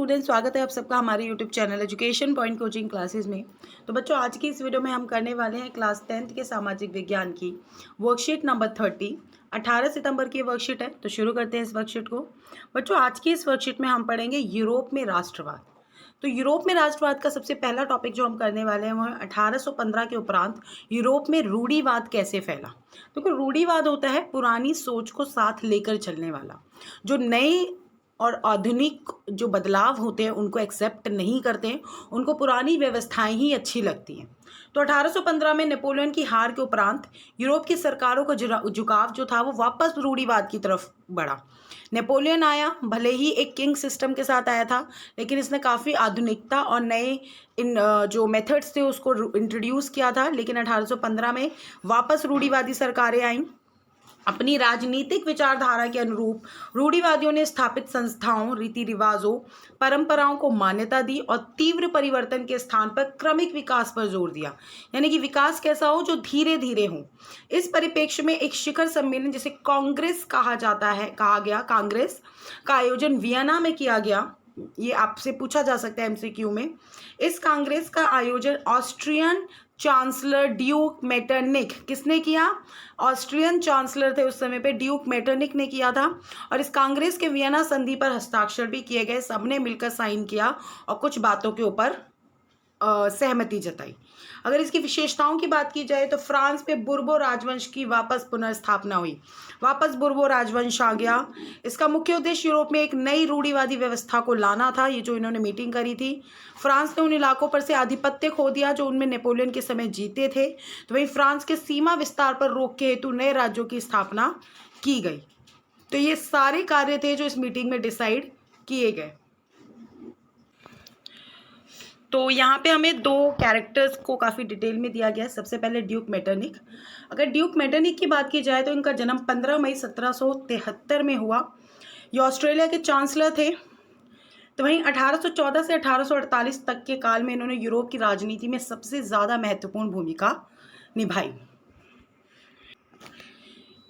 Student, स्वागत है आप सबका हमारे YouTube channel education point coaching classes में। तो बच्चों, आज की इस वीडियो में हम करने वाले हैं क्लास 10th के सामाजिक विज्ञान की वर्कशीट नंबर 30। 18 सितंबर की वर्कशीट है, तो शुरू करते हैं इस वर्कशीट को। बच्चों, आज की इस वर्कशीट में हम पढ़ेंगे यूरोप में राष्ट्रवाद। तो यूरोप में राष्ट्रवाद का सबसे पहला टॉपिक जो हम करने वाले हैं वो है 1815 के उपरांत यूरोप में रूढ़िवाद कैसे फैला। तो रूढ़िवाद होता है पुरानी सोच को साथ लेकर चलने वाला, जो नए और आधुनिक जो बदलाव होते हैं उनको एक्सेप्ट नहीं करते हैं, उनको पुरानी व्यवस्थाएं ही अच्छी लगती हैं। तो 1815 में नेपोलियन की हार के उपरांत यूरोप की सरकारों का झुकाव जो था वो वापस रूढ़िवाद की तरफ बढ़ा। नेपोलियन आया, भले ही एक किंग सिस्टम के साथ आया था, लेकिन इसने काफ़ी आधुनिकता और नए जो मेथड्स थे उसको इंट्रोड्यूस किया था। लेकिन 1815 में वापस रूढ़िवादी सरकारें आईं। अपनी राजनीतिक विचारधारा के अनुरूप रूढ़िवादियों ने स्थापित संस्थाओं, रीति रिवाजों, परंपराओं को मान्यता दी और तीव्र परिवर्तन के स्थान पर क्रमिक विकास पर जोर दिया। यानी कि विकास कैसा हो, जो धीरे धीरे हो। इस परिप्रेक्ष्य में एक शिखर सम्मेलन जिसे कांग्रेस कहा गया, कांग्रेस का आयोजन वियना में किया गया। ये आपसे पूछा जा सकता है एमसीक्यू में। इस कांग्रेस का आयोजन ऑस्ट्रियन चांसलर ड्यूक मेटरनिक किसने किया? ऑस्ट्रियन चांसलर थे उस समय पे, ड्यूक मेटरनिक ने किया था। और इस कांग्रेस के वियना संधि पर हस्ताक्षर भी किए गए, सबने मिलकर साइन किया और कुछ बातों के ऊपर सहमति जताई। अगर इसकी विशेषताओं की बात की जाए तो फ्रांस में बुर्बो राजवंश की वापस पुनर्स्थापना हुई, वापस बुर्बो राजवंश आ गया। इसका मुख्य उद्देश्य यूरोप में एक नई रूढ़िवादी व्यवस्था को लाना था, ये जो इन्होंने मीटिंग करी थी। फ्रांस ने उन इलाकों पर से आधिपत्य खो दिया जो उनमें नेपोलियन के समय जीते थे। तो वहीं फ्रांस के सीमा विस्तार पर रोक के हेतु नए राज्यों की स्थापना की गई। तो ये सारे कार्य थे जो इस मीटिंग में डिसाइड किए गए। तो यहाँ पे हमें दो कैरेक्टर्स को काफ़ी डिटेल में दिया गया है। सबसे पहले ड्यूक मेटरनिक। अगर ड्यूक मेटरनिक की बात की जाए तो इनका जन्म 15 मई 1773 में हुआ। ये ऑस्ट्रेलिया के चांसलर थे। तो वहीं 1814 से 1848 तक के काल में इन्होंने यूरोप की राजनीति में सबसे ज़्यादा महत्वपूर्ण भूमिका निभाई।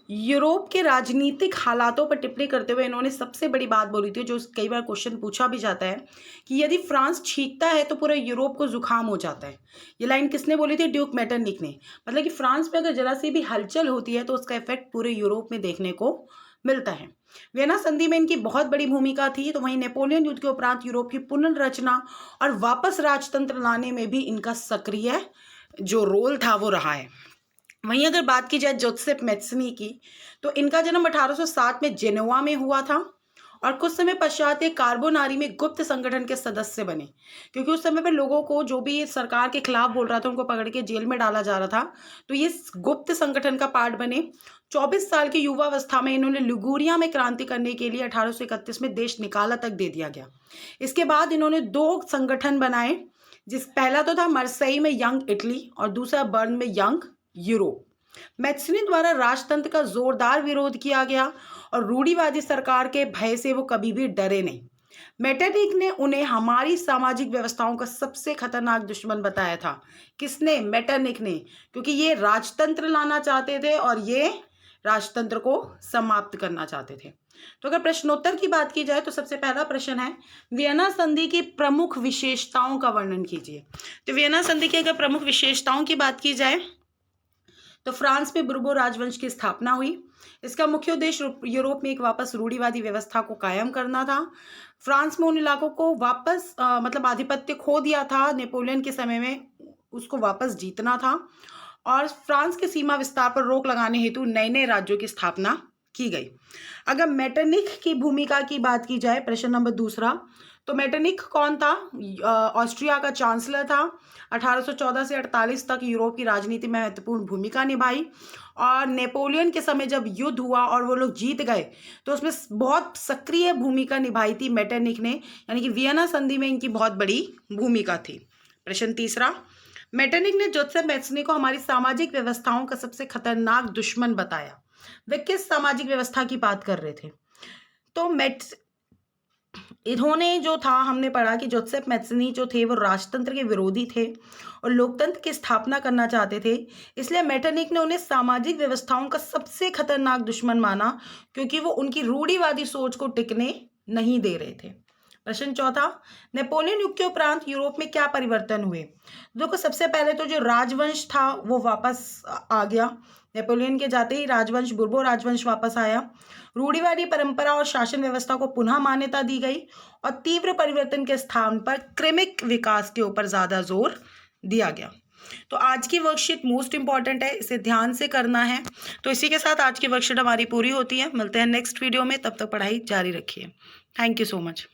यूरोप के राजनीतिक हालातों पर टिप्पणी करते हुए इन्होंने सबसे बड़ी बात बोली थी, जो कई बार क्वेश्चन पूछा भी जाता है, कि यदि फ्रांस छींकता है तो पूरे यूरोप को जुकाम हो जाता है। ये लाइन किसने बोली थी? ड्यूक मेटरनिक ने। मतलब कि फ्रांस में अगर जरा सी भी हलचल होती है तो उसका इफेक्ट पूरे यूरोप में देखने को मिलता है। वियना संधि में इनकी बहुत बड़ी भूमिका थी। तो वहीं नेपोलियन युद्ध के उपरांत यूरोप की पुनर्रचना और वापस राजतंत्र लाने में भी इनका सक्रिय जो रोल था वो रहा है। वहीं अगर बात की जाए जोसेफ मेत्सनी की, तो इनका जन्म 1807 में जेनेवा में हुआ था और कुछ समय पश्चात ये कार्बोनारी में गुप्त संगठन के सदस्य बने, क्योंकि उस समय पर लोगों को जो भी सरकार के खिलाफ बोल रहा था उनको पकड़ के जेल में डाला जा रहा था। तो ये गुप्त संगठन का पार्ट बने। 24 साल की युवावस्था में इन्होंने लिगुरिया में क्रांति करने के लिए 1831 में देश निकाला तक दे दिया गया। इसके बाद इन्होंने दो संगठन बनाए, पहला तो था मरसई में यंग इटली और दूसरा बर्न में यंग यूरोप। मैथ्सनी द्वारा राजतंत्र का जोरदार विरोध किया गया और रूढ़िवादी सरकार के भय से वो कभी भी डरे नहीं। मेटरनिक ने उन्हें हमारी सामाजिक व्यवस्थाओं का सबसे खतरनाक दुश्मन बताया था। किसने? मेटरनिक ने, क्योंकि ये राजतंत्र लाना चाहते थे और ये राजतंत्र को समाप्त करना चाहते थे। तो अगर प्रश्नोत्तर की बात की जाए तो सबसे पहला प्रश्न है, वियना संधि की प्रमुख विशेषताओं का वर्णन कीजिए। तो वियना संधि की अगर प्रमुख विशेषताओं की बात की जाए तो फ्रांस में बुर्बो राजवंश की स्थापना हुई। इसका मुख्य उद्देश्य यूरोप में एक वापस रूढ़िवादी व्यवस्था को कायम करना था। फ्रांस में उन इलाकों को वापस मतलब आधिपत्य खो दिया था नेपोलियन के समय में, उसको वापस जीतना था और फ्रांस के सीमा विस्तार पर रोक लगाने हेतु नए नए राज्यों की स्थापना की गई। अगर मेटरनिक की भूमिका की बात की जाए, प्रश्न नंबर दूसरा, तो मेटरनिक कौन था? ऑस्ट्रिया का चांसलर था। 1814 से 48 तक यूरोप की राजनीति में महत्वपूर्ण भूमिका निभाई और नेपोलियन के समय जब युद्ध हुआ और वो लोग जीत गए तो उसमें बहुत सक्रिय भूमिका निभाई थी मेटरनिक ने, यानी कि वियना संधि में इनकी बहुत बड़ी भूमिका थी। प्रश्न तीसरा, मेटरनिक ने जोसेफ मेत्सनी को हमारी सामाजिक व्यवस्थाओं का सबसे खतरनाक दुश्मन बताया। वे किस सामाजिक व्यवस्था की बात कर रहे थे? तो इन्होंने जो था, हमने पढ़ा कि जोसेफ मेत्सनी जो थे वो राजतंत्र के विरोधी थे और लोकतंत्र की स्थापना करना चाहते थे। इसलिए मेटरनिक ने उन्हें सामाजिक व्यवस्थाओं का सबसे खतरनाक दुश्मन माना, क्योंकि वो उनकी रूढ़िवादी सोच को टिकने नहीं दे रहे थे। प्रश्न चौथा, नेपोलियन युग के उपरांत यूरोप में क्या परिवर्तन हुए? देखो सबसे पहले तो जो राजवंश था वो वापस आ गया। नेपोलियन के जाते ही राजवंश, बुर्बो राजवंश वापस आया। रूढ़िवादी परंपरा और शासन व्यवस्था को पुनः मान्यता दी गई और तीव्र परिवर्तन के स्थान पर क्रमिक विकास के ऊपर ज़्यादा जोर दिया गया। तो आज की वर्कशीट मोस्ट इंपॉर्टेंट है, इसे ध्यान से करना है। तो इसी के साथ आज की वर्कशीट हमारी पूरी होती है। मिलते हैं नेक्स्ट वीडियो में, तब तक पढ़ाई जारी रखिए। Thank you so much.